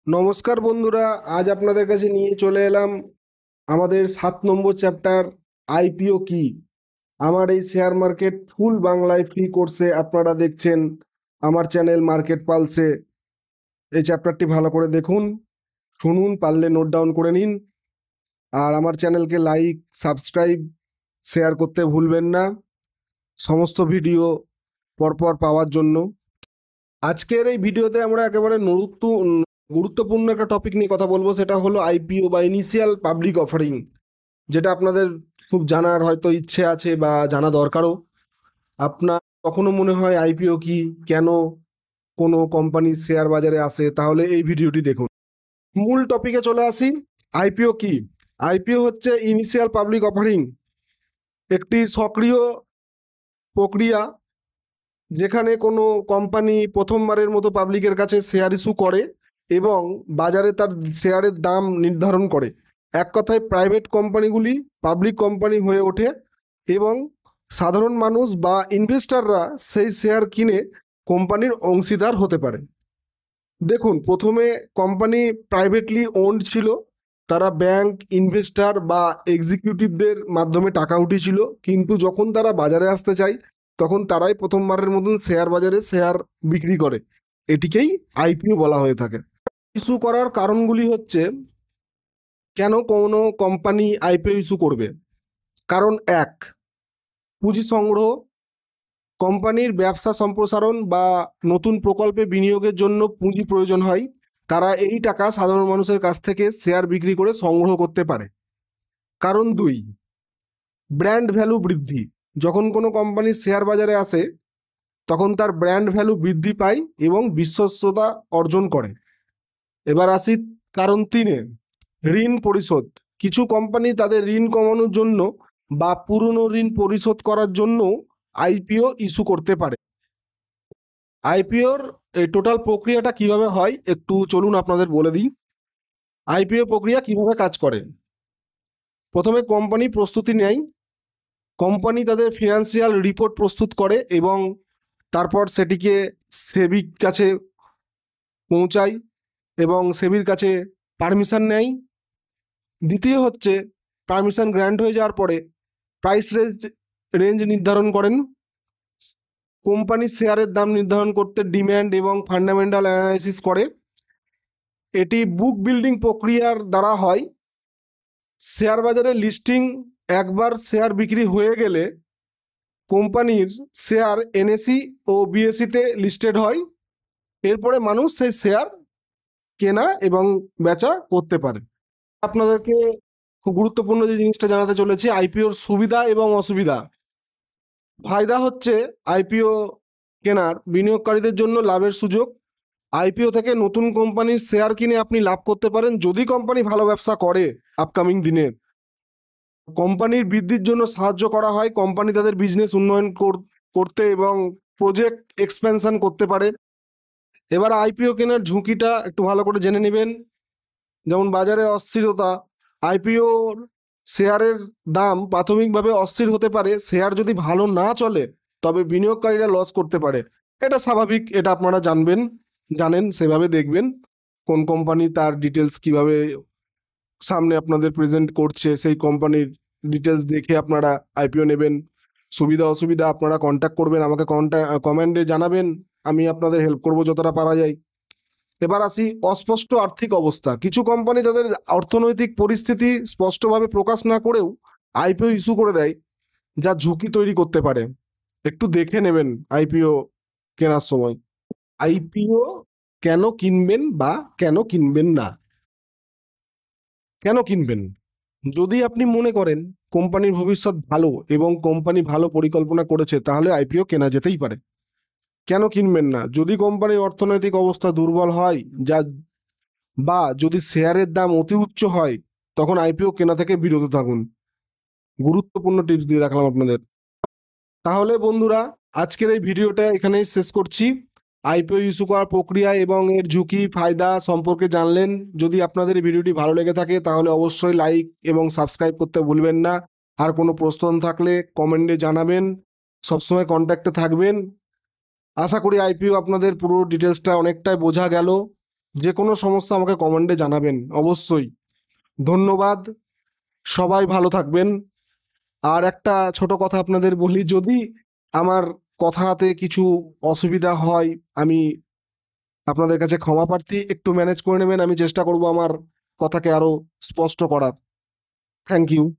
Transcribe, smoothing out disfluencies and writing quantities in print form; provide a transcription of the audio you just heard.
নমস্কার বন্ধুরা, আজ আপনাদের কাছে নিয়ে চলে এলাম আমাদের 7 নম্বর চ্যাপ্টার আইপিও কি। আমার এই শেয়ার মার্কেট ফুল বাংলায় ফ্রি কোর্সে আপনারা দেখছেন আমার চ্যানেল মার্কেট পালসে। এই চ্যাপ্টারটি ভালো করে দেখুন, শুনুন, পারলে নোট ডাউন করে নিন। আর আমার চ্যানেলকে লাইক, সাবস্ক্রাইব, শেয়ার করতে ভুলবেন না সমস্ত ভিডিও পরপর পাওয়ার জন্য। আজকের এই ভিডিওতে আমরা একেবারে গুরুত্বপূর্ণ একটা টপিক নিয়ে কথা বলবো, সেটা হলো আইপিও বা ইনিশিয়াল পাবলিক অফারিং, যেটা আপনাদের খুব জানার হয়তো ইচ্ছে আছে বা জানা দরকারও। আপনার কখনো মনে হয় আইপিও কি, কেন কোনো কোম্পানি শেয়ার বাজারে আসে, তাহলে এই ভিডিওটি দেখুন। মূল টপিকে চলে আসি। আইপিও কি? আইপিও হচ্ছে ইনিশিয়াল পাবলিক অফারিং, একটি সক্রিয় প্রক্রিয়া যেখানে কোনো কোম্পানি প্রথমবারের মতো পাবলিকের কাছে শেয়ার ইস্যু করে এবং বাজারে তার শেয়ারের দাম নির্ধারণ করে। এক কথায় প্রাইভেট কোম্পানিগুলি পাবলিক কোম্পানি হয়ে ওঠে এবং সাধারণ মানুষ বা ইনভেস্টররা সেই শেয়ার কিনে কোম্পানির অংশীদার হতে পারে। দেখুন, প্রথমে কোম্পানি প্রাইভেটলি ওন্ড ছিল, তারা ব্যাংক, ইনভেস্টর বা এক্সিকিউটিভদের মাধ্যমে টাকা উঠিয়েছিল, কিন্তু যখন তারা বাজারে আসতে চায় তখন তারাই প্রথমবারের মতন শেয়ার বাজারে শেয়ার বিক্রি করে। এটিকেই আইপিও বলা হয়ে থাকে। ইস্যু করার কারণগুলি হচ্ছে, কেন কোনো কোম্পানি আইপিও ইস্যু করবে? কারণ এক, পুঁজি সংগ্রহ। কোম্পানির ব্যবসা সম্প্রসারণ বা নতুন প্রকল্পে বিনিয়োগের জন্য পুঁজি প্রয়োজন হয়, তারা এই টাকা সাধারণ মানুষের কাছ থেকে শেয়ার বিক্রি করে সংগ্রহ করতে পারে। কারণ দুই, ব্র্যান্ড ভ্যালু বৃদ্ধি। যখন কোনো কোম্পানি শেয়ার বাজারে আসে তখন তার ব্র্যান্ড ভ্যালু বৃদ্ধি পায় এবং বিশ্বস্ততা অর্জন করে। এবার আসি কারণ তিনে, ঋণ পরিশোধ। কিছু কোম্পানি তাদের ঋণ কমানোর জন্য বা পুরনো ঋণ পরিশোধ করার জন্য আইপিও ইস্যু করতে পারে। আইপিওর এই টোটাল প্রক্রিয়াটা কিভাবে হয় একটু চলুন আপনাদের বলে দিই। আইপিও প্রক্রিয়া কিভাবে কাজ করে। প্রথমে কোম্পানি প্রস্তুতি নেয়, কোম্পানি তাদের ফিনান্সিয়াল রিপোর্ট প্রস্তুত করে এবং তারপর সেটিকে সেবির কাছে পৌঁছায় এবং সেবির কাছে পারমিশন নেয়। দ্বিতীয় হচ্ছে, পারমিশন গ্র্যান্ট হয়ে যাওয়ার পরে প্রাইস রেঞ্জ নির্ধারণ করেন। কোম্পানির শেয়ারের দাম নির্ধারণ করতে ডিম্যান্ড এবং ফান্ডামেন্টাল অ্যানালাইসিস করে। এটি বুক বিল্ডিং প্রক্রিয়ার দ্বারা হয়। শেয়ার বাজারে লিস্টিং, একবার শেয়ার বিক্রি হয়ে গেলে কোম্পানির শেয়ার এনএসি ও বিএসিতে লিস্টেড হয়। এরপরে মানুষ সেই শেয়ার কেনা এবং বেচা করতে পারে। আপনাদেরকে খুব গুরুত্বপূর্ণ যে জিনিসটা জানাতে চলেছি, আইপিওর সুবিধা এবং অসুবিধা। ফায়দা হচ্ছে, আইপিও কেনার বিনিয়োগকারীদের জন্য লাভের সুযোগ। আইপিও থেকে নতুন কোম্পানির শেয়ার কিনে আপনি লাভ করতে পারেন যদি কোম্পানি ভালো ব্যবসা করে আপকামিং দিনে। কোম্পানির বৃদ্ধির জন্য সাহায্য করা হয়, কোম্পানি তাদের বিজনেস উন্নয়ন করতে এবং প্রজেক্ট এক্সপেনশন করতে পারে। এবার আইপিও কেনার ঝুঁকিটা একটু ভালো করে জেনে নেবেন। যেমন বাজারে অস্থিরতা, আইপিও শেয়ারের দাম প্রাথমিকভাবে অস্থির হতে পারে। শেয়ার যদি ভালো না চলে তবে বিনিয়োগকারীরা লস করতে পারে। এটা স্বাভাবিক, এটা আপনারা জানেন, সেভাবে দেখবেন কোন কোম্পানি তার ডিটেলস কিভাবে সামনে আপনাদের প্রেজেন্ট করছে, সেই কোম্পানির ডিটেলস দেখে আপনারা আইপিও নেবেন। সুবিধা অসুবিধা আপনারা কন্ট্যাক্ট করবেন, আমাকে কমেন্টে জানাবেন, আমি আপনাদের হেল্প করব যতটা পারা যায়। এবার আসি অস্পষ্ট আর্থিক অবস্থা। কিছু কোম্পানি তাদের অর্থনৈতিক পরিস্থিতি স্পষ্টভাবে প্রকাশ না করেও আইপিও ইস্যু করে দেয়, যা ঝুঁকি তৈরি করতে পারে। একটু দেখে নেবেন আইপিও কেনার সময়। আইপিও কেন কিনবেন বা কেন কিনবেন না? কেন কিনবেন? যদি আপনি মনে করেন কোম্পানির ভবিষ্যৎ ভালো এবং কোম্পানি ভালো পরিকল্পনা করেছে, তাহলে আইপিও কেনা যেতেই পারে। কেন কিনবেন না? যদি কোম্পানির অর্থনৈতিক অবস্থা দুর্বল হয় বা যদি শেয়ারের দাম অতি উচ্চ হয়, তখন আইপিও কেনা থেকে বিরত থাকুন। গুরুত্বপূর্ণ টিপস দিয়ে রাখলাম আপনাদের। তাহলে বন্ধুরা, আজকের এই ভিডিওটা এখানেই শেষ করছি। আইপিও ইস্যু করার প্রক্রিয়া এবং এর ঝুঁকি ফায়দা সম্পর্কে জানলেন। যদি আপনাদের এই ভিডিওটি ভালো লেগে থাকে তাহলে অবশ্যই লাইক এবং সাবস্ক্রাইব করতে ভুলবেন না। আর কোনো প্রশ্ন থাকলে কমেন্টে জানাবেন, সবসময় কন্ট্যাক্টে থাকবেন। আশা করি আইপিও আপনাদের পুরো ডিটেলসটা অনেকটাই বোঝা গেল যে কোনো সমস্যা আমাকে কমেন্টে জানাবেন অবশ্যই। ধন্যবাদ, সবাই ভালো থাকবেন। আর একটা ছোট কথা আপনাদের বলি, যদি আমার কথাতে কিছু অসুবিধা হয় আমি আপনাদের কাছে ক্ষমা প্রার্থী, একটু ম্যানেজ করে নেবেন। আমি চেষ্টা করব আমার কথাকে আরো স্পষ্ট করার। Thank you.